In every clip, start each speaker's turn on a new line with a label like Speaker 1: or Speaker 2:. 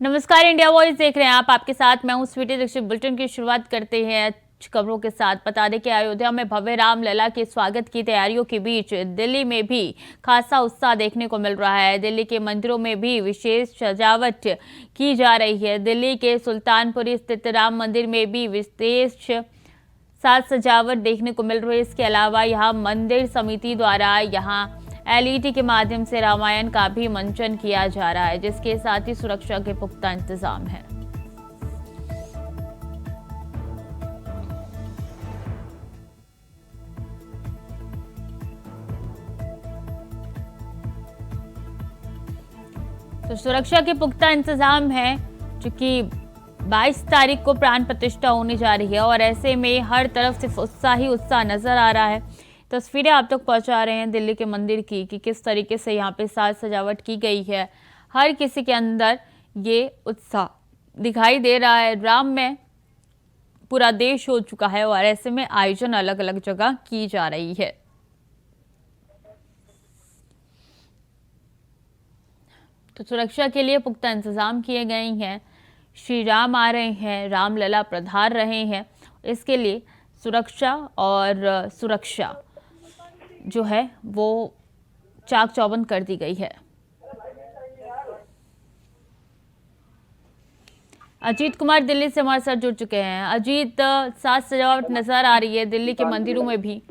Speaker 1: नमस्कार, India voice देख रहे हैं आप। आपके साथ मैं हूं स्वीटी दीक्षित। बुलेटिन की शुरुआत करते हैं खबरों के साथ। बता दें कि अयोध्या में भव्य रामलला के स्वागत की तैयारियों के बीच दिल्ली में भी खासा उत्साह देखने को मिल रहा है। दिल्ली के मंदिरों में भी विशेष सजावट की जा रही है। दिल्ली के सुल्तानपुरी स्थित राम मंदिर में भी विशेष साज सजावट देखने को मिल रही है। इसके अलावा यहाँ मंदिर समिति द्वारा यहाँ एलईडी के माध्यम से रामायण का भी मंचन किया जा रहा है, जिसके साथ ही सुरक्षा के पुख्ता इंतजाम है। तो सुरक्षा के पुख्ता इंतजाम है, क्योंकि 22 तारीख को प्राण प्रतिष्ठा होने जा रही है और ऐसे में हर तरफ सिर्फ उत्साह ही उत्साह नजर आ रहा है। तस्वीरें आप तक पहुंचा रहे हैं दिल्ली के मंदिर की कि किस तरीके से यहाँ पे साज सजावट की गई है। हर किसी के अंदर ये उत्साह दिखाई दे रहा है। राम में पूरा देश हो चुका है और ऐसे में आयोजन अलग अलग जगह की जा रही है। तो सुरक्षा के लिए पुख्ता इंतजाम किए गए हैं। श्री राम आ रहे हैं, रामलला पधार रहे हैं, इसके लिए सुरक्षा जो है वो चाक चौबंद कर दी गई है। अजीत कुमार दिल्ली से हमारे साथ जुड़ चुके हैं। अजीत, साज सजावट नजर आ रही है दिल्ली के मंदिरों में भी।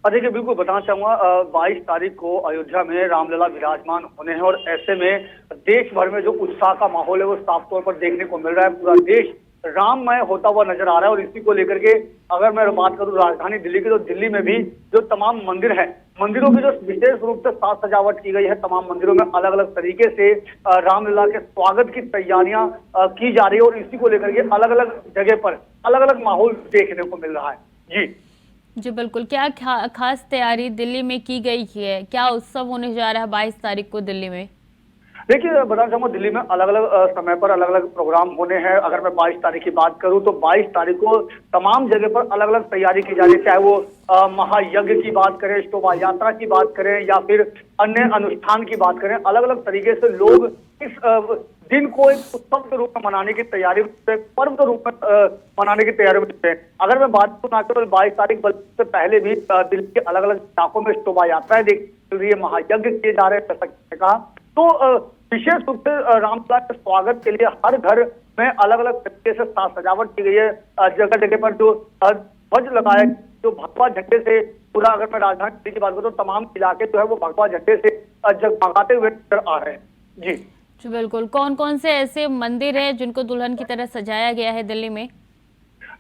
Speaker 2: देखिए, बिल्कुल बताना चाहूंगा, 22 तारीख को अयोध्या में रामलला विराजमान होने हैं और ऐसे में देश भर में जो उत्साह का माहौल है वो साफ तौर पर देखने को मिल रहा है। पूरा देश राममय होता हुआ नजर आ रहा है और इसी को लेकर के अगर मैं बात करूं राजधानी दिल्ली की, तो दिल्ली में भी जो तमाम मंदिर हैं, मंदिरों की जो विशेष रूप से साज सजावट की गई है, तमाम मंदिरों में अलग अलग तरीके से रामलला के स्वागत की तैयारियां की जा रही है और इसी को लेकर के अलग अलग जगह पर अलग अलग माहौल देखने को मिल रहा है।
Speaker 1: जी बिल्कुल। क्या खास तैयारी दिल्ली में की गई है? क्या उत्सव होने जा रहा है 22 तारीख को दिल्ली में?
Speaker 2: देखिए, बताना चाहूंगा, दिल्ली में अलग अलग समय पर अलग अलग प्रोग्राम होने हैं। अगर मैं 22 तारीख की बात करूं तो 22 तारीख को तमाम जगह पर अलग अलग तैयारी की जा रही है, चाहे वो महायज्ञ की बात करें, शोभा यात्रा की बात करें या फिर अन्य अनुष्ठान की बात करें। अलग अलग तरीके से लोग इस दिन को एक उत्सव के रूप में मनाने की तैयारी, पर्व के रूप में मनाने की तैयारी में हैं। अगर मैं बात करूं, ना केवल 22 तारीख बल्कि से पहले भी दिल्ली के अलग अलग इलाकों में शोभा यात्राएं देखने रही है, महायज्ञ किए जा रहे हैं, जैसा कहा। तो विशेष रूप से रामलला के स्वागत के लिए हर घर में अलग अलग तरीके से साज सजावट की गई है। जगह जगह पर जो ध्वज लगाए, जो भगवा झंडे से पूरा, अगर मैं राजधानी दिल्ली की बात करूं तो तमाम इलाके जो है वो भगवा झंडे से जगमगाते हुए नजर आ रहे हैं। जी
Speaker 1: बिल्कुल। कौन कौन से ऐसे मंदिर हैं जिनको दुल्हन की तरह सजाया गया है दिल्ली में?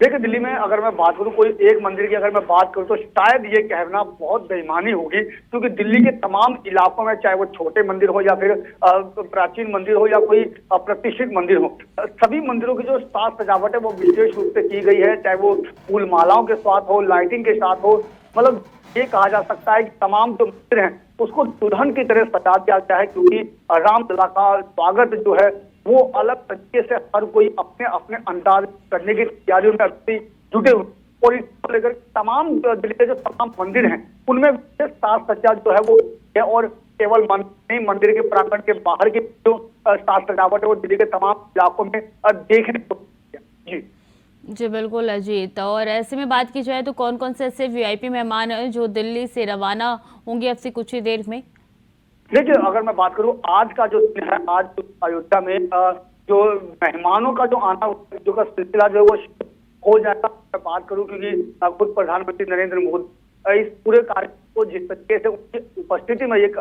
Speaker 2: देखिए, दिल्ली में अगर मैं बात करूं कोई एक मंदिर की अगर मैं बात करूं तो शायद ये कहना बहुत बेईमानी होगी, क्योंकि दिल्ली के तमाम इलाकों में, चाहे वो छोटे मंदिर हो या फिर प्राचीन मंदिर हो या कोई प्रतिष्ठित मंदिर हो, सभी मंदिरों की जो साज सजावट है वो विशेष रूप से की गई है। चाहे वो फूल मालाओं के साथ हो, लाइटिंग के साथ हो, मतलब ये कहा जा सकता है कि तमाम जो मंदिर हैं उसको दुल्हन की तरह सजा दिया गया है, क्योंकि रामलला का स्वागत जो है वो अलग तरीके से हर कोई अपने अपने अंदाज करने की तैयारियों में अभी जुटे हुए और इसको लेकर तमाम दिल्ली के जो तमाम मंदिर हैं उनमें विशेष साज सज्जा जो है वो है। और केवल मंदिर के प्रांगण के बाहर की जो साज सजावट है वो दिल्ली के तमाम इलाकों में देखने को।
Speaker 1: जी बिल्कुल अजीत। और ऐसे में बात की जाए तो कौन कौन से ऐसे वीआईपी मेहमान हैं जो दिल्ली से रवाना होंगे अब से कुछ ही देर में?
Speaker 2: देखिए, अगर मैं बात करूं आज का जो दिन है, आज अयोध्या में जो मेहमानों का जो आना जो का सिलसिला जो है वो हो जाएगा। मैं बात करूं क्योंकि खुद प्रधानमंत्री नरेंद्र मोदी इस पूरे कार्यक्रम को जिस तरीके से उनकी उपस्थिति में एक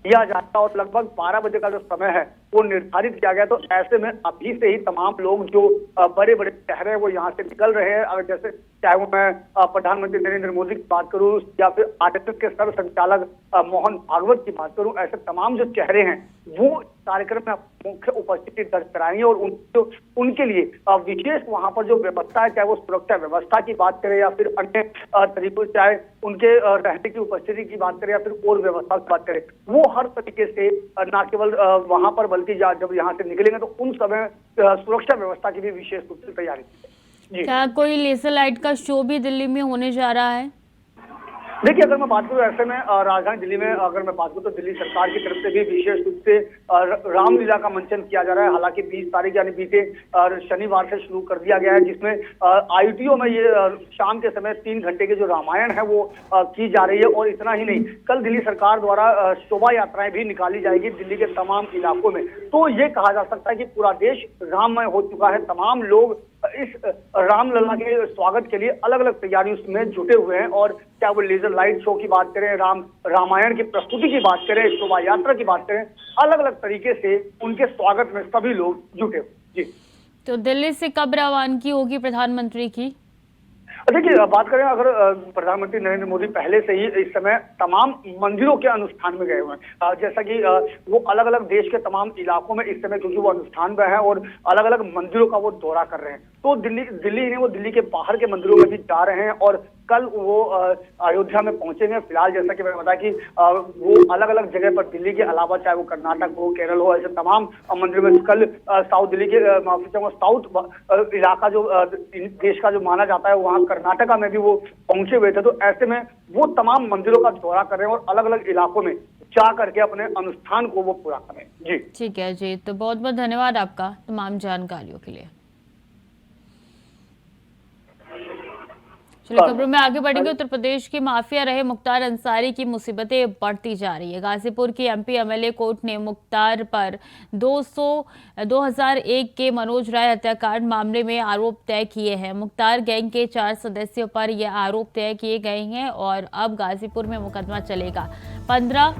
Speaker 2: किया जाता और लगभग 12 बजे का जो समय है वो निर्धारित किया गया, तो ऐसे में अभी से ही तमाम लोग जो बड़े बड़े शहर है वो यहाँ से निकल रहे हैं। अगर जैसे चाहे वो मैं प्रधानमंत्री नरेंद्र मोदी की बात करूं या फिर आरएसएस के सर्व संचालक मोहन भागवत की बात करूं, ऐसे तमाम जो चेहरे हैं वो कार्यक्रम में मुख्य उपस्थिति दर्ज कराएंगे और उनके लिए विशेष वहां पर जो व्यवस्था है, चाहे वो सुरक्षा व्यवस्था की बात करें या फिर अन्य तरीकों, चाहे उनके रहने की उपस्थिति की बात करें या फिर और व्यवस्था की बात करें, वो हर तरीके से न केवल वहां पर बल्कि जब यहाँ से निकलेंगे तो उन समय सुरक्षा व्यवस्था की भी विशेष रूप से तैयारी की है।
Speaker 1: क्या कोई लेजर लाइट का शो भी दिल्ली में होने जा रहा है?
Speaker 2: देखिए, अगर मैं बात करूं ऐसे में राजधानी दिल्ली में अगर मैं बात करूं तो दिल्ली सरकार की तरफ से भी विशेष रूप से रामलीला का मंचन किया जा रहा है। हालांकि 20 तारीख यानी बीते शनिवार से शुरू कर दिया गया है, जिसमें आईटीओ में ये शाम के समय 3 घंटे की जो रामायण है वो की जा रही है। और इतना ही नहीं, कल दिल्ली सरकार द्वारा शोभा यात्राएं भी निकाली जाएगी दिल्ली के तमाम इलाकों में। तो ये कहा जा सकता है कि पूरा देश राममय हो चुका है। तमाम लोग इस रामलला के स्वागत के लिए अलग अलग तैयारियों में जुटे हुए हैं। और क्या वो लेजर लाइट शो की बात करें, रामायण की प्रस्तुति की बात करें, शोभा यात्रा की बात करें, अलग अलग तरीके से उनके स्वागत में सभी लोग जुटे हुए। जी,
Speaker 1: तो दिल्ली से कब रवानगी होगी प्रधानमंत्री की?
Speaker 2: देखिए, बात करें अगर प्रधानमंत्री नरेंद्र मोदी पहले से ही इस समय तमाम मंदिरों के अनुष्ठान में गए हुए हैं। जैसा कि वो अलग अलग देश के तमाम इलाकों में इस समय क्योंकि वो अनुष्ठान में है और अलग अलग मंदिरों का वो दौरा कर रहे हैं, तो दिल्ली नहीं, वो दिल्ली के बाहर के मंदिरों में भी जा रहे हैं। और कल वो अयोध्या में पहुंचेंगे। फिलहाल जैसा कि मैंने बताया कि वो अलग अलग जगह पर दिल्ली के अलावा चाहे वो कर्नाटक हो, केरल हो, ऐसे तमाम मंदिरों में कल साउथ दिल्ली के साउथ इलाका जो देश का जो माना जाता है, वहाँ कर्नाटका में भी वो पहुंचे हुए थे। तो ऐसे में वो तमाम मंदिरों का दौरा कर रहे हैं और अलग अलग इलाकों में जा करके अपने अनुष्ठान को वो पूरा करें। जी,
Speaker 1: ठीक है जी, तो बहुत बहुत धन्यवाद आपका तमाम जानकारियों के लिए। चलिए खबरों में आगे बढ़ेंगे। उत्तर प्रदेश की माफिया रहे मुख्तार अंसारी की मुसीबतें बढ़ती जा रही है। गाजीपुर की एमपी एमएलए कोर्ट ने मुख्तार पर 2001 के मनोज राय हत्याकांड मामले में आरोप तय किए हैं। मुख्तार गैंग के 4 सदस्यों पर यह आरोप तय किए गए हैं और अब गाजीपुर में मुकदमा चलेगा। 15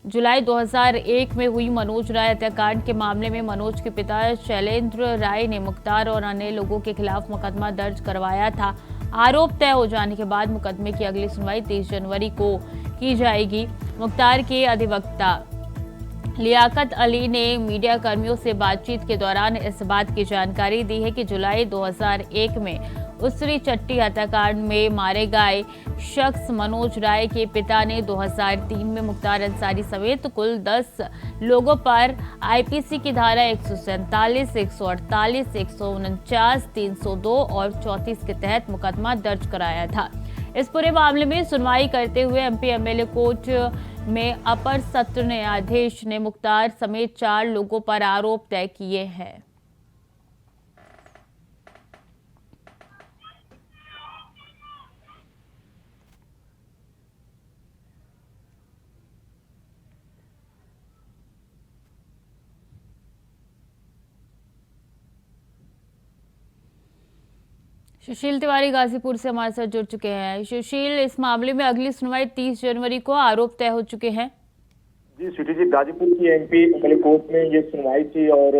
Speaker 1: जुलाई 2001 में हुई मनोज राय हत्याकांड के मामले में मनोज के पिता शैलेंद्र राय ने मुख्तार और अन्य लोगों के खिलाफ मुकदमा दर्ज करवाया था। आरोप तय हो जाने के बाद मुकदमे की अगली सुनवाई 30 जनवरी को की जाएगी। मुख्तार के अधिवक्ता लियाकत अली ने मीडिया कर्मियों से बातचीत के दौरान इस बात की जानकारी दी है कि जुलाई 2001 में उसरी चट्टी हत्याकांड में मारे गए शख्स मनोज राय के पिता ने 2003 में मुख्तार अंसारी समेत कुल 10 लोगों पर आईपीसी की धारा 147, 148, 149, 302 और 34 के तहत मुकदमा दर्ज कराया था। इस पूरे मामले में सुनवाई करते हुए एमपी एमएलए कोर्ट में अपर सत्र न्यायाधीश ने मुख्तार समेत 4 लोगों पर आरोप तय किए हैं। सुशील तिवारी गाजीपुर से हमारे साथ जुड़ चुके हैं। सुशील, इस मामले में अगली सुनवाई 30 जनवरी को, आरोप तय हो चुके हैं।
Speaker 3: जी स्वीटी जी, गाजीपुर की एमपी एमएलए कोर्ट में ये सुनवाई थी और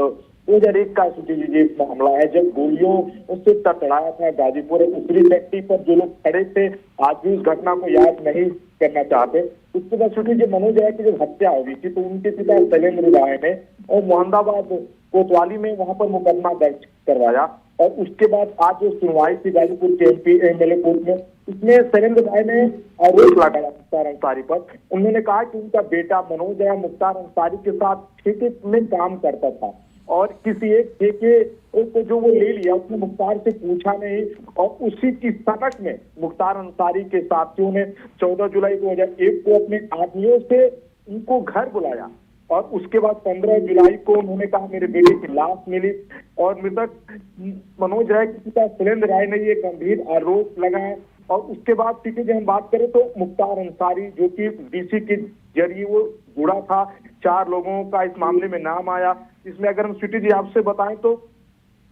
Speaker 3: 2001 का स्वीटी जी ये मामला है जब गोलियों उससे तड़ाया था गाजीपुर उसरी चट्टी पर। जो लोग खड़े थे आज भी उस घटना को याद नहीं करना चाहते। उसके बाद स्वीटी जी मनोज राय की जब हत्या हुई थी तो उनके पिता शैलेंद्र राय ने और मोहम्मदाबाद कोतवाली में वहां पर मुकदमा दर्ज करवाया। और उसके बाद आज जो सुनवाई थी गाजीपुर के एमपी एमएलए कोर्ट में, इसमें शैलेंद्र राय ने आरोप लगाया मुख्तार अंसारी पर। उन्होंने कहा कि उनका बेटा मनोज राय मुख्तार अंसारी के साथ ठेके में काम करता था और किसी एक ठेके को जो वो ले लिया उसने मुख्तार से पूछा नहीं और उसी की सनक में मुख्तार अंसारी के साथियों ने 14 जुलाई 2001 को अपने आदमियों से उनको घर बुलाया और उसके बाद 15 जुलाई को उन्होंने कहा मेरे बेटे की लाश मिली और मृतक मनोज राय के पिता शैलेंद्र राय ने ये गंभीर आरोप लगाए। और उसके बाद ठीक है, जब हम बात करें तो मुख्तार अंसारी जो कि डीसी के जरिए वो जुड़ा था, 4 लोगों का इस मामले में नाम आया। इसमें अगर हम स्वीटी जी आपसे बताएं तो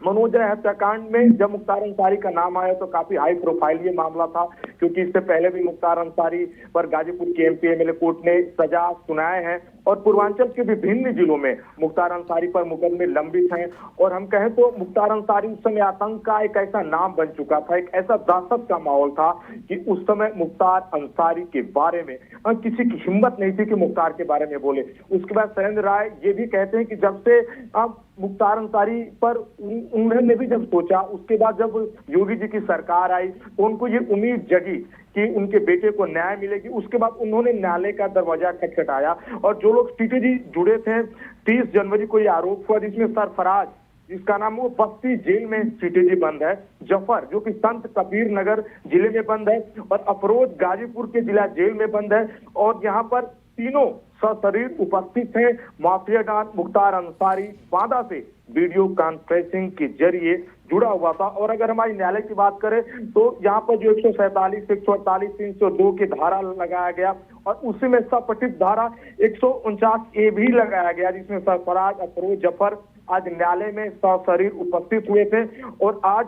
Speaker 3: मनोज राय हत्याकांड में जब मुख्तार अंसारी का नाम आया तो काफी हाई प्रोफाइल ये मामला था, क्योंकि इससे पहले भी मुख्तार अंसारी पर गाजीपुर के एमपी एमएलए कोर्ट ने सजा सुनाए हैं और पूर्वांचल के विभिन्न जिलों में मुख्तार अंसारी पर मुकदमे लंबित हैं। और हम कहें तो मुख्तार अंसारी उस समय आतंक का एक ऐसा नाम बन चुका था, एक ऐसा दहशत का माहौल था कि उस समय मुख्तार अंसारी के बारे में किसी की हिम्मत नहीं थी कि मुख्तार के बारे में बोले। उसके बाद शैलेंद्र राय ये भी कहते हैं कि जब से अब मुख्तार अंसारी पर उन्होंने भी जब सोचा, उसके बाद जब योगी जी की सरकार आई तो उनको ये उम्मीद जगी कि उनके बेटे को न्याय मिलेगी। उसके बाद उन्होंने न्यायालय का दरवाजा खटखटाया और जो लोग सीटी जी जुड़े थे 30 जनवरी को ये आरोप हुआ जिसमें सरफराज जिसका नाम वो बस्ती जेल में स्वीटी जी बंद है, जफर जो कि संत कबीर नगर जिले में बंद है, और अफरोज गाजीपुर के जिला जेल में बंद है। और यहाँ पर तीनों सशरीर उपस्थित हैं। माफिया डॉन मुख्तार अंसारी बांदा से वीडियो कॉन्फ्रेंसिंग के जरिए जुड़ा हुआ था। और अगर हमारी न्यायालय की बात करें तो यहाँ पर जो 147, 148, 302 की धारा लगाया गया और उसी में सपठित धारा 149A भी लगाया गया, जिसमें सरफराज अफरोज जफर आज न्यायालय में सशरीर उपस्थित हुए थे। और आज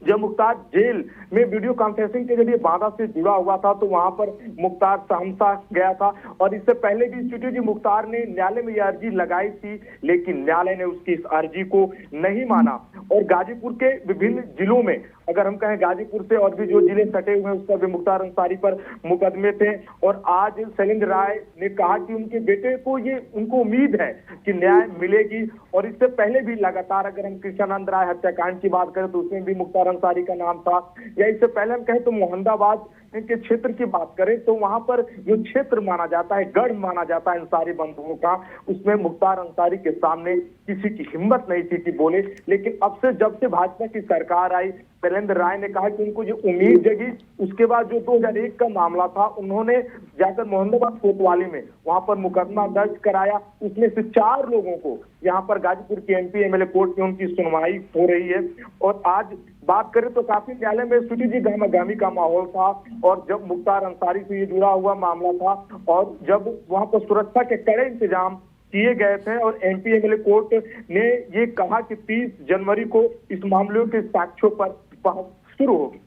Speaker 3: जब मुख्तार जेल में वीडियो कॉन्फ्रेंसिंग के जरिए बांदा से जुड़ा हुआ था तो वहां पर मुख्तार सहमसा गया था। और इससे पहले भी स्वीटी जी मुख्तार ने न्यायालय में यह अर्जी लगाई थी, लेकिन न्यायालय ने उसकी इस अर्जी को नहीं माना। और गाजीपुर के विभिन्न जिलों में, अगर हम कहें गाजीपुर से और भी जो जिले सटे हुए हैं, उस पर भी मुख्तार अंसारी पर मुकदमे थे। और आज शैलेंद्र राय ने कहा कि उनके बेटे को उनको उम्मीद है कि न्याय मिलेगी। और इससे पहले भी लगातार अगर हम कृष्णानंद राय हत्याकांड की बात करें तो उसमें भी मुख्तार अंसारी का नाम था, या इससे पहले हम कहें तो मोहम्मदाबाद के क्षेत्र की बात करें तो वहां पर जो क्षेत्र माना जाता है, गढ़ माना जाता है अंसारी बंधुओं का, उसमें मुख्तार अंसारी के सामने किसी की हिम्मत नहीं थी कि बोले। लेकिन अब से जब से भाजपा की सरकार आई, शैलेंद्र राय ने कहा कि उनको जो उम्मीद जगी। उसके बाद जो 2001 का मामला था, उन्होंने जाकर मोहम्मदाबाद कोतवाली में वहां पर मुकदमा दर्ज कराया। उसमें से 4 लोगों को यहाँ पर गाजीपुर की MP MLA कोर्ट में उनकी सुनवाई हो रही है। और आज बात करें तो काफी न्यायालय में स्वीटी जी गहमागहमी का माहौल था। और जब मुख्तार अंसारी से ये जुड़ा हुआ मामला था और जब वहां पर सुरक्षा के कड़े इंतजाम किए गए थे और MP MLA कोर्ट ने ये कहा कि 30 जनवरी को इस मामले के साक्ष्यों पर बहस शुरू होगी।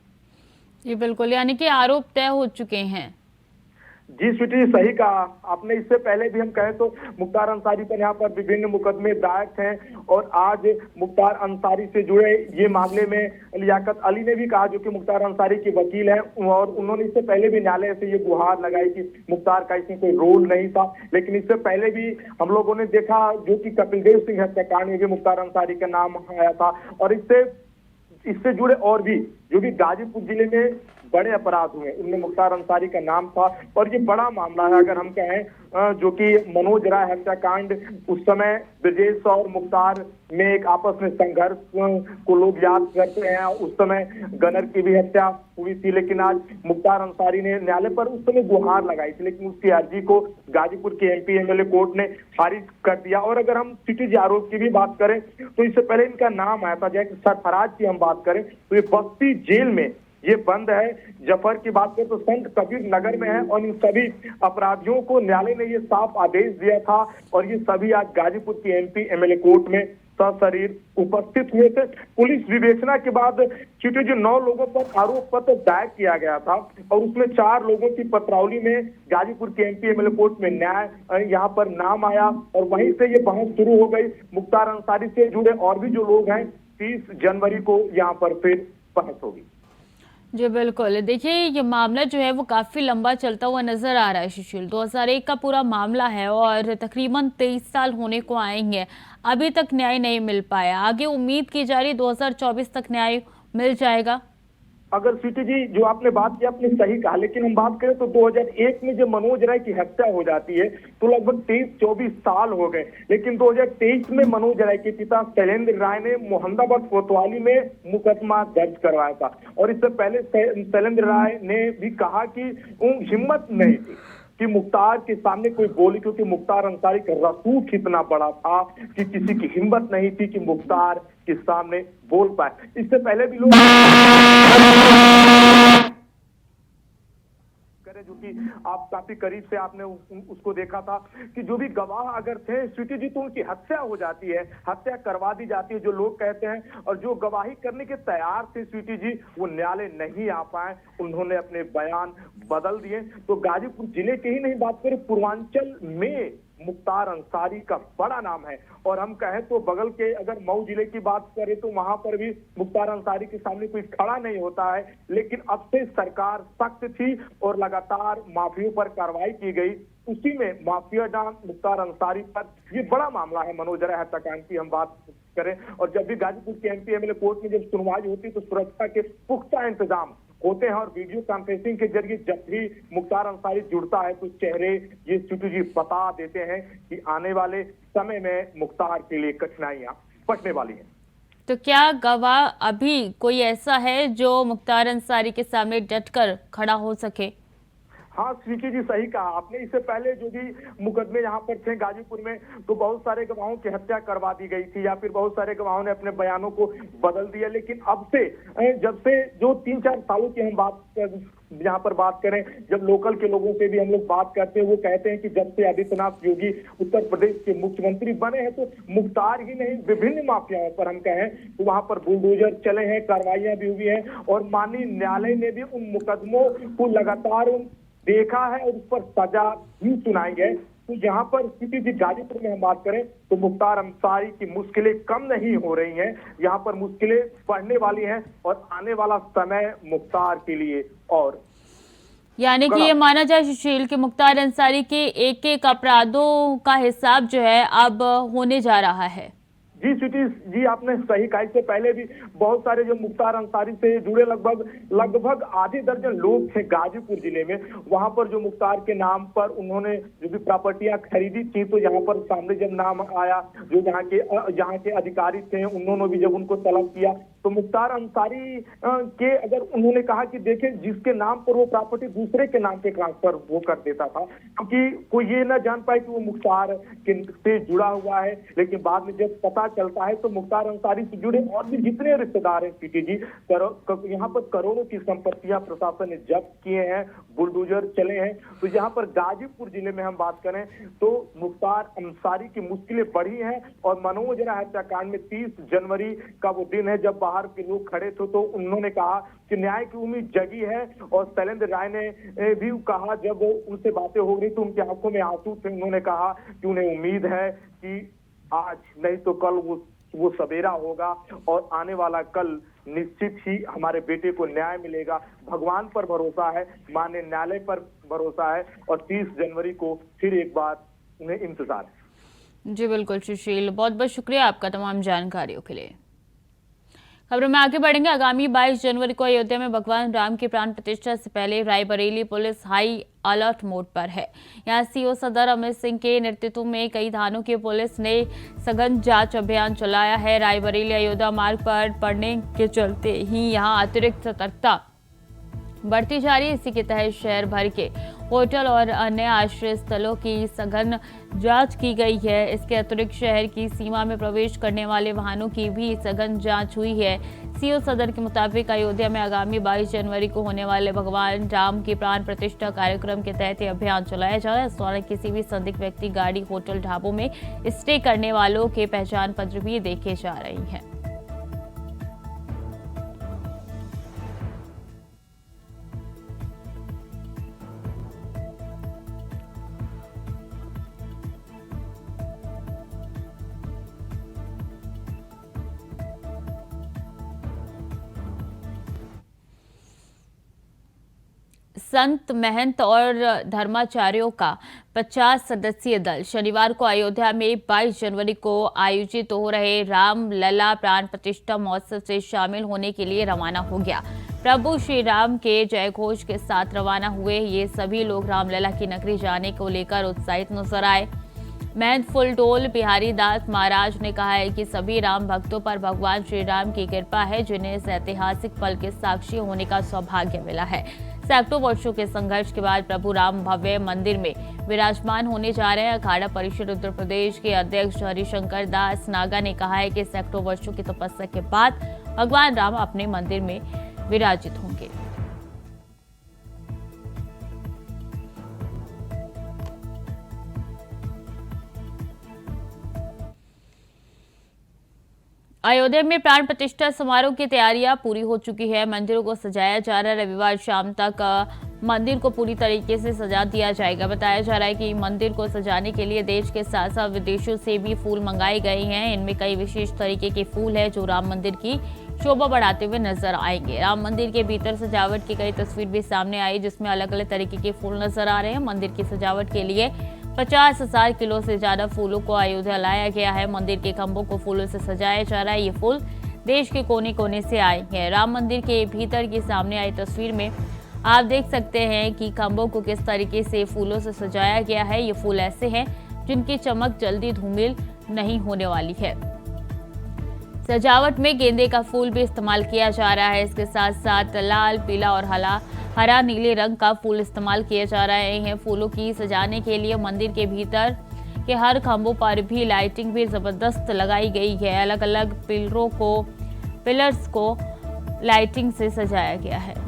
Speaker 1: जी बिल्कुल, यानी कि आरोप तय हो चुके हैं।
Speaker 3: जी स्वीटी जी सही कहा आपने। इससे पहले भी हम कहें तो मुख्तार अंसारी पर यहाँ पर विभिन्न मुकदमे दायर हैं। और आज मुख्तार अंसारी से जुड़े ये मामले में लियाकत अली ने भी कहा, जो कि मुख्तार अंसारी के वकील हैं, और उन्होंने इससे पहले भी न्यायालय से ये गुहार लगाई कि मुख्तार का इसमें कोई रोल नहीं था। लेकिन इससे पहले भी हम लोगों ने देखा जो कि कपिल देव सिंह हत्याकांड में भी मुख्तार अंसारी का नाम आया था। और इससे जुड़े और भी जो भी गाजीपुर जिले में बड़े अपराध हुए उनमें मुख्तार अंसारी का नाम था। और ये बड़ा मामला है अगर हम कहें, जो कि मनोज राय हत्याकांड, उस समय ब्रजेश और मुख्तार में एक आपस में संघर्ष को लोग याद करते हैं। उस समय गनर की भी हत्या हुई थी, लेकिन आज मुख्तार अंसारी ने न्यायालय पर उस समय गुहार लगाई थी, लेकिन उसकी अर्जी को गाजीपुर के MP MLA कोर्ट ने खारिज कर दिया। और अगर हम स्वीटी जी आरोप की भी बात करें तो इससे पहले इनका नाम आया था, जैसे सरफराज की हम बात करें तो ये बस्ती जेल में ये बंद है। जफर की बात करें तो संत कबीर नगर में है। और इन सभी अपराधियों को न्यायालय ने ये साफ आदेश दिया था और ये सभी आज गाजीपुर की MP MLA कोर्ट में सशरीर उपस्थित हुए थे। पुलिस विवेचना के बाद स्वीटी जी 9 लोगों पर आरोप पत्र दायर किया गया था और उसमें 4 लोगों की पत्रावली में गाजीपुर के MP MLA कोर्ट में न्याय यहाँ पर नाम आया। और वहीं से ये बहस शुरू हो गई। मुख्तार अंसारी से जुड़े और भी जो लोग हैं, 30 जनवरी को यहाँ पर फिर बहस होगी।
Speaker 1: जी बिल्कुल, देखिए ये मामला जो है वो काफ़ी लंबा चलता हुआ नज़र आ रहा है सुशील। 2001 का पूरा मामला है और तकरीबन 23 साल होने को आएंगे, अभी तक न्याय नहीं मिल पाया। आगे उम्मीद की जा रही 2024 तक न्याय मिल जाएगा।
Speaker 3: अगर स्वीटी जी जो आपने बात की आपने सही कहा, लेकिन हम बात करें तो 2001 में जब मनोज राय की हत्या हो जाती है तो लगभग 23-24 साल हो गए। लेकिन 2023 में मनोज राय के पिता शैलेंद्र राय ने मोहम्मदाबाद कोतवाली में मुकदमा दर्ज करवाया था। और इससे पहले शैलेंद्र राय ने भी कहा कि हिम्मत नहीं थी कि मुख्तार के सामने कोई बोले, क्योंकि मुख्तार अंसारी का रसूख इतना बड़ा था कि किसी की हिम्मत नहीं थी कि मुख्तार के सामने बोल पाए। इससे पहले भी लोग जो कि आप काफी करीब से आपने उसको देखा था कि जो भी गवाह अगर थे स्वीटी जी तो उनकी हत्या हो जाती है, हत्या करवा दी जाती है जो लोग कहते हैं। और जो गवाही करने के तैयार थे स्वीटी जी वो न्यायालय नहीं आ पाए, उन्होंने अपने बयान बदल दिए। तो गाजीपुर जिले के ही नहीं बात करें, पूर्वांचल में मुख्तार अंसारी का बड़ा नाम है। और हम कहें तो बगल के अगर मऊ जिले की बात करें तो वहां पर भी मुख्तार अंसारी के सामने कोई खड़ा नहीं होता है। लेकिन अब से सरकार सख्त थी और लगातार माफियों पर कार्रवाई की गई। उसी में माफिया डॉन मुख्तार अंसारी पर ये बड़ा मामला है मनोज राय हत्याकांड की हम बात करें। और जब भी गाजीपुर के MP MLA कोर्ट में जब सुनवाई होती तो सुरक्षा के पुख्ता इंतजाम होते हैं। और वीडियो कॉन्फ्रेंसिंग के जरिए जब भी मुख्तार अंसारी जुड़ता है तो चेहरे ये स्वीटी जी बता देते हैं कि आने वाले समय में मुख्तार के लिए कठिनाइयां पड़ने वाली है।
Speaker 1: तो क्या गवाह अभी कोई ऐसा है जो मुख्तार अंसारी के सामने डटकर खड़ा हो सके?
Speaker 3: हाँ स्वीटी जी, सही कहा आपने। इससे पहले जो भी मुकदमे यहाँ पर थे गाजीपुर में, तो बहुत सारे गवाहों की हत्या करवा दी गई थी या फिर बहुत सारे गवाहों ने अपने बयानों को बदल दिया। लेकिन अब से जब से जो 3-4 सालों की हम यहाँ पर बात करें, जब लोकल के लोगों से भी हम लोग बात करते हैं, वो कहते हैं कि जब से आदित्यनाथ योगी उत्तर प्रदेश के मुख्यमंत्री बने हैं तो मुख्तार ही नहीं, विभिन्न माफियाओं पर हम कहें तो वहां पर बुलडोजर चले हैं, कार्रवाइयां भी हुई हैं और माननीय न्यायालय ने भी उन मुकदमों को लगातार देखा है और उस पर सजा भी सुनाई है। तो यहाँ पर स्थिति जी गाजीपुर में हम बात करें तो मुख्तार अंसारी की मुश्किलें कम नहीं हो रही हैं, यहाँ पर मुश्किलें बढ़ने वाली हैं और आने वाला समय मुख्तार के लिए और
Speaker 1: यानी कि ये माना जाए सुशील कि मुख्तार अंसारी के एक एक अपराधों का हिसाब जो है अब होने जा रहा है।
Speaker 3: जी स्वीटी जी, आपने सही कहा। इससे पहले भी बहुत सारे जो मुख्तार अंसारी से जुड़े लगभग आधे दर्जन लोग थे गाजीपुर जिले में। वहां पर जो मुख्तार के नाम पर उन्होंने जो भी प्रॉपर्टियां खरीदी थी, तो यहाँ पर सामने जब नाम आया, जो यहाँ के अधिकारी थे उन्होंने भी जब उनको तलब किया तो मुख्तार अंसारी के अगर उन्होंने कहा कि देखें जिसके नाम पर वो प्रॉपर्टी दूसरे के नाम पे ट्रांसफर वो कर देता था, क्योंकि कोई ये ना जान पाए कि वो मुख्तार से जुड़ा हुआ है। लेकिन बाद में जब पता चलता है तो मुख्तार अंसारी से जुड़े और भी जितने रिश्तेदार हैं पीटी जी, यहाँ पर करोड़ों की संपत्तियां प्रशासन ने जब्त किए हैं, बुलडोजर चले हैं। तो यहाँ पर गाजीपुर जिले में हम बात करें तो मुख्तार अंसारी की मुश्किलें बढ़ी हैं और मनोज राय हत्याकांड में 30 जनवरी का वो दिन है जब बाहर के लोग खड़े थे तो उन्होंने कहा कि न्याय की उम्मीद जगी है। और शैलेंद्र राय ने भी कहा, जब उनसे बातें हो गई तो उनकी आंखों में आंसू थे। उन्होंने कहा कि उन्हें उम्मीद है कि आज नहीं तो कल वो सवेरा होगा और आने वाला कल निश्चित ही हमारे बेटे को न्याय मिलेगा। भगवान पर भरोसा है, माननीय न्यायालय पर भरोसा है और 30 जनवरी को फिर एक बार उन्हें इंतजार है।
Speaker 1: जी बिल्कुल सुशील, बहुत बहुत शुक्रिया आपका तमाम जानकारियों के लिए। खबरों में आगे बढ़ेंगे। आगामी 22 जनवरी को अयोध्या में भगवान राम की प्राण प्रतिष्ठा से पहले Raebareli police high alert mode पर है। यहां सीओ सदर अमित सिंह के नेतृत्व में कई थानों की पुलिस ने सघन जांच अभियान चलाया है। रायबरेली अयोध्या मार्ग पर पड़ने के चलते ही यहां अतिरिक्त सतर्कता बढ़ती जा रही है। इसी के तहत शहर भर के होटल और अन्य आश्रय स्थलों की सघन जांच की गई है। इसके अतिरिक्त शहर की सीमा में प्रवेश करने वाले वाहनों की भी सघन जांच हुई है। सीओ सदर के मुताबिक अयोध्या में आगामी 22 जनवरी को होने वाले भगवान राम की प्राण प्रतिष्ठा कार्यक्रम के तहत यह अभियान चलाया जा रहा है। इस दौरान किसी भी संदिग्ध व्यक्ति, गाड़ी, होटल, ढाबों में स्टे करने वालों के पहचान पत्र भी देखे जा रहे हैं। संत, महंत और धर्माचार्यों का 50 सदस्यीय दल शनिवार को अयोध्या में 22 जनवरी को आयोजित हो रहे राम लला प्राण प्रतिष्ठा महोत्सव से शामिल होने के लिए रवाना हो गया। प्रभु श्री राम के जय घोष के साथ रवाना हुए ये सभी लोग रामलला की नगरी जाने को लेकर उत्साहित नजर आए। महंत फुलडोल बिहारी दास महाराज ने कहा है कि सभी राम भक्तों पर भगवान श्री राम की कृपा है, जिन्हें इस ऐतिहासिक पल के साक्षी होने का सौभाग्य मिला है। सैकड़ों वर्षों के संघर्ष के बाद प्रभु राम भव्य मंदिर में विराजमान होने जा रहे हैं। अखाड़ा परिषद उत्तर प्रदेश के अध्यक्ष हरिशंकर दास नागा ने कहा है कि सैकड़ों वर्षों की तपस्या के बाद भगवान राम अपने मंदिर में विराजित होंगे। अयोध्या में प्राण प्रतिष्ठा समारोह की तैयारियां पूरी हो चुकी है। मंदिरों को सजाया जा रहा है। रविवार शाम तक मंदिर को पूरी तरीके से सजा दिया जाएगा। बताया जा रहा है कि मंदिर को सजाने के लिए देश के साथ साथ विदेशों से भी फूल मंगाए गए हैं। इनमें कई विशेष तरीके के फूल हैं जो राम मंदिर की शोभा बढ़ाते हुए नजर आएंगे। राम मंदिर के भीतर सजावट की कई तस्वीर भी सामने आई, जिसमें अलग अलग तरीके के फूल नजर आ रहे हैं। मंदिर की सजावट के लिए 50,000 किलो से ज्यादा फूलों को अयोध्या लाया गया है। मंदिर के खंभों को फूलों से सजाया जा रहा है। ये फूल देश के कोने कोने से आए हैं। राम मंदिर के भीतर की सामने आई तस्वीर में आप देख सकते हैं कि खंभों को किस तरीके से फूलों से सजाया गया है। ये फूल ऐसे हैं जिनकी चमक जल्दी धूमिल नहीं होने वाली है। सजावट में गेंदे का फूल भी इस्तेमाल किया जा रहा है। इसके साथ साथ लाल, पीला और हरा नीले रंग का फूल इस्तेमाल किए जा रहे हैं। फूलों की सजाने के लिए मंदिर के भीतर के हर खंभों पर भी लाइटिंग भी जबरदस्त लगाई गई है। अलग अलग पिलर्स को लाइटिंग से सजाया गया है।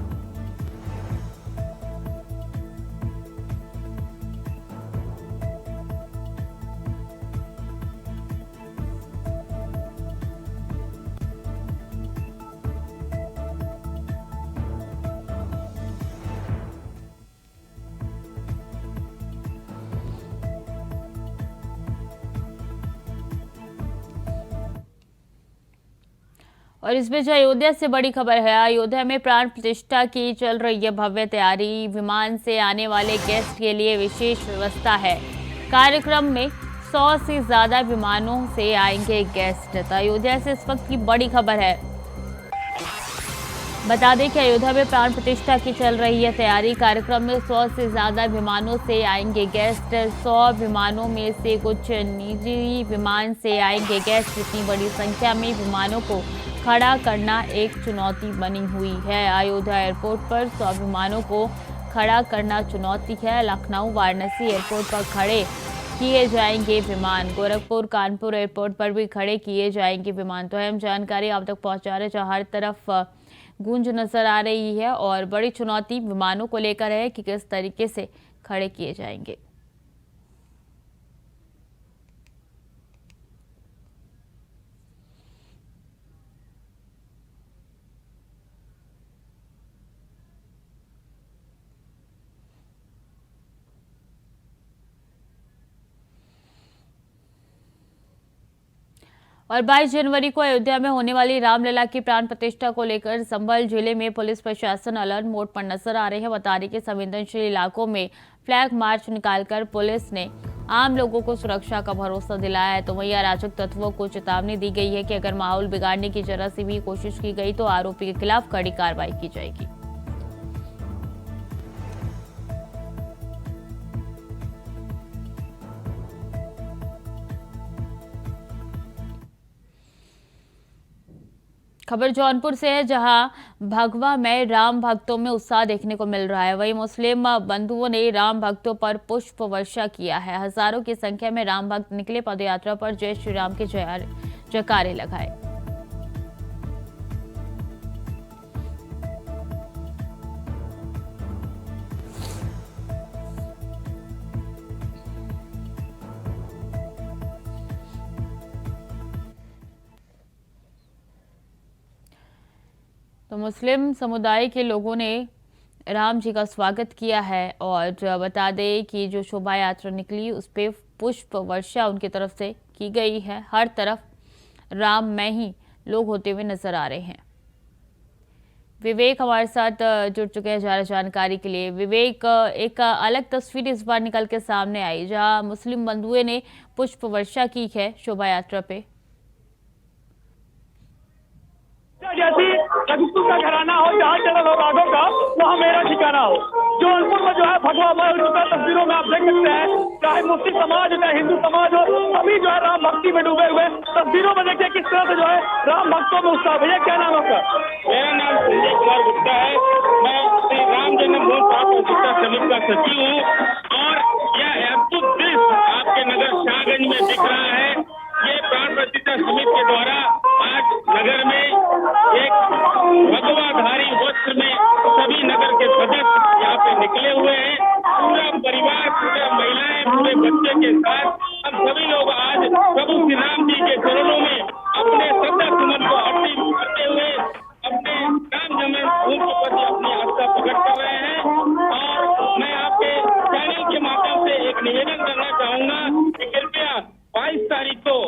Speaker 1: और इस बीच अयोध्या से बड़ी खबर है। अयोध्या में प्राण प्रतिष्ठा की चल रही है भव्य तैयारी। विमान से आने वाले गेस्ट के लिए विशेष व्यवस्था है। कार्यक्रम में 100 से ज्यादा विमानों से आएंगे गेस्ट। तो अयोध्या से इस वक्त की बड़ी खबर है। बता दें कि अयोध्या में प्राण प्रतिष्ठा की चल रही है तैयारी। कार्यक्रम में 100 से ज्यादा विमानों से आएंगे गेस्ट। 100 विमानों में से कुछ निजी विमान से आएंगे गेस्ट। इतनी बड़ी संख्या में विमानों को खड़ा करना एक चुनौती बनी हुई है। अयोध्या एयरपोर्ट पर 100 विमानों को खड़ा करना चुनौती है। लखनऊ वाराणसी एयरपोर्ट पर खड़े किए जाएंगे विमान। गोरखपुर कानपुर एयरपोर्ट पर भी खड़े किए जाएंगे विमान। तो अहम जानकारी आप तक पहुंचा रहे, जहां हर तरफ गूंज नजर आ रही है और बड़ी चुनौती विमानों को लेकर है कि किस तरीके से खड़े किए जाएंगे। और 22 जनवरी को अयोध्या में होने वाली रामलला की प्राण प्रतिष्ठा को लेकर संभल जिले में पुलिस प्रशासन अलर्ट मोड पर नजर आ रहे हैं। बता दें कि संवेदनशील इलाकों में फ्लैग मार्च निकालकर पुलिस ने आम लोगों को सुरक्षा का भरोसा दिलाया है। तो वहीं अराजक तत्वों को चेतावनी दी गई है कि अगर माहौल बिगाड़ने की जरा सी भी कोशिश की गई तो आरोपी के खिलाफ कड़ी कार्रवाई की जाएगी। खबर जौनपुर से है, जहां भगवा में राम भक्तों में उत्साह देखने को मिल रहा है। वहीं मुस्लिम बंधुओं ने राम भक्तों पर पुष्प वर्षा किया है। हजारों की संख्या में राम भक्त निकले पदयात्रा पर जय श्री राम के जयकारे लगाए। तो मुस्लिम समुदाय के लोगों ने राम जी का स्वागत किया है। और बता दें कि जो शोभा यात्रा निकली उस पर पुष्प वर्षा उनकी तरफ से की गई है। हर तरफ राम में ही लोग होते हुए नजर आ रहे हैं। विवेक हमारे साथ जुड़ चुके हैं ज़्यादा जानकारी के लिए। विवेक, एक अलग तस्वीर इस बार निकल के सामने आई जहां मुस्लिम बंधुओं ने पुष्प वर्षा की है शोभा यात्रा पे।
Speaker 4: जैसी रघुकुल का घराना हो, जहाँ चल राघव का वहाँ मेरा ठिकाना हो। जौनपुर में जो है भगवा मय हो चुका। तस्वीरों में आप देख सकते हैं, चाहे मुस्लिम समाज हो चाहे हिंदू समाज हो, सभी जो है राम भक्ति में डूबे हुए। तस्वीरों में देखिए किस तरह से जो है राम भक्तों में उत्साह। भैया क्या नाम है आपका?
Speaker 5: मेरा नाम संजय कुमार गुप्ता है। मैं श्री राम जन्मभूमि प्राण प्रतिष्ठा समिति का सचिव हूँ। और यह अद्भुत दृश्य आपके नगर शाहगंज में दिख रहा है। ये प्राण प्रतिष्ठा समिति के द्वारा आज नगर में एक भगवाधारी वस्त्र में सभी नगर के सदस्य यहाँ पे निकले हुए हैं। पूरा परिवार, पूरे महिलाएं, पूरे बच्चे के साथ हम सभी लोग आज प्रभु श्री राम जी के चरणों में अपने श्रद्धा सुमन को अर्पित करते हुए अपने राम जन्मभूमि के प्रति अपनी आस्था प्रकट कर रहे हैं। और मैं आपके चैनल के माध्यम से एक निवेदन करना चाहूंगा कि कृपया 22 तारीख को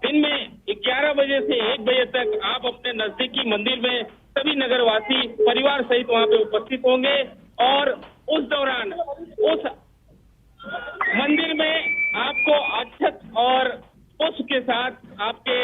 Speaker 5: दिन में 11 बजे से 1 बजे तक आप अपने नजदीकी मंदिर में सभी नगरवासी परिवार सहित वहां पे उपस्थित होंगे। और उस दौरान उस मंदिर में आपको अक्षत और पुष्प के साथ आपके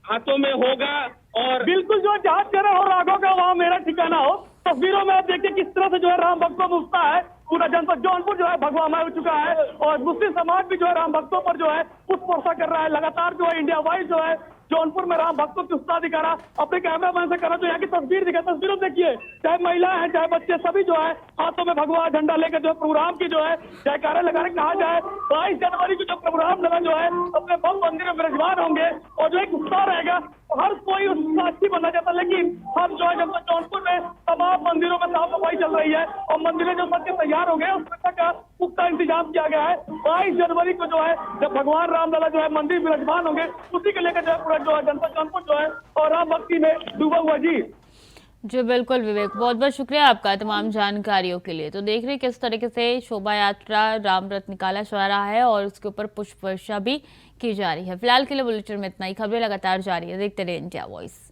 Speaker 5: हाथों में होगा। और
Speaker 4: बिल्कुल जो जहाँ चरण हो राघव का वहाँ मेरा ठिकाना हो। तस्वीरों में आप देखिए किस तरह से जो है राम भक्तों में उत्साह है। पूरा जनपद जौनपुर जो है भगवामय हो चुका है और मुस्लिम समाज भी जो है राम भक्तों पर जो है पुष्प वर्षा कर रहा है। लगातार जो है इंडिया वाइड जो है जौनपुर में राम भक्तों की उत्साह दिखाना, अपने कैमरा मैन से करा तो यहाँ की तस्वीर दिखा, तस्वीरों में देखिए चाहे महिला है चाहे बच्चे सभी जो है हाथों में भगवा झंडा लेकर जो है प्रोग्राम की जो है जयकारा लगाने कहा जाए। 22 जनवरी को जो प्रोग्राम लगा जो है अपने भव्य मंदिर में विराजमान होंगे और जो एक उत्साह रहेगा हर कोई उस साक्षी बनना चाहता है। लेकिन हम जो है जब तक जौनपुर में तमाम मंदिरों में साफ सफाई चल रही है और मंदिरें जो सबके तैयार हो गए उस सुरक्षा का पुख्ता इंतजाम किया गया है। 22 जनवरी को जो है जब भगवान रामलला जो है मंदिर विराजमान होंगे उसी को लेकर जो है पूरा जो है जनपद जौनपुर जो है और राम भक्ति में डूबा हुआ।
Speaker 1: जी बिल्कुल विवेक, बहुत बहुत शुक्रिया आपका तमाम जानकारियों के लिए। तो देख रहे हैं किस तरीके से शोभा यात्रा राम रथ निकाला जा रहा है और उसके ऊपर पुष्प वर्षा भी की जा रही है। फिलहाल के लिए बुलेटिन में इतना ही। खबरें लगातार जारी है, देखते रहिए इंडिया वॉइस।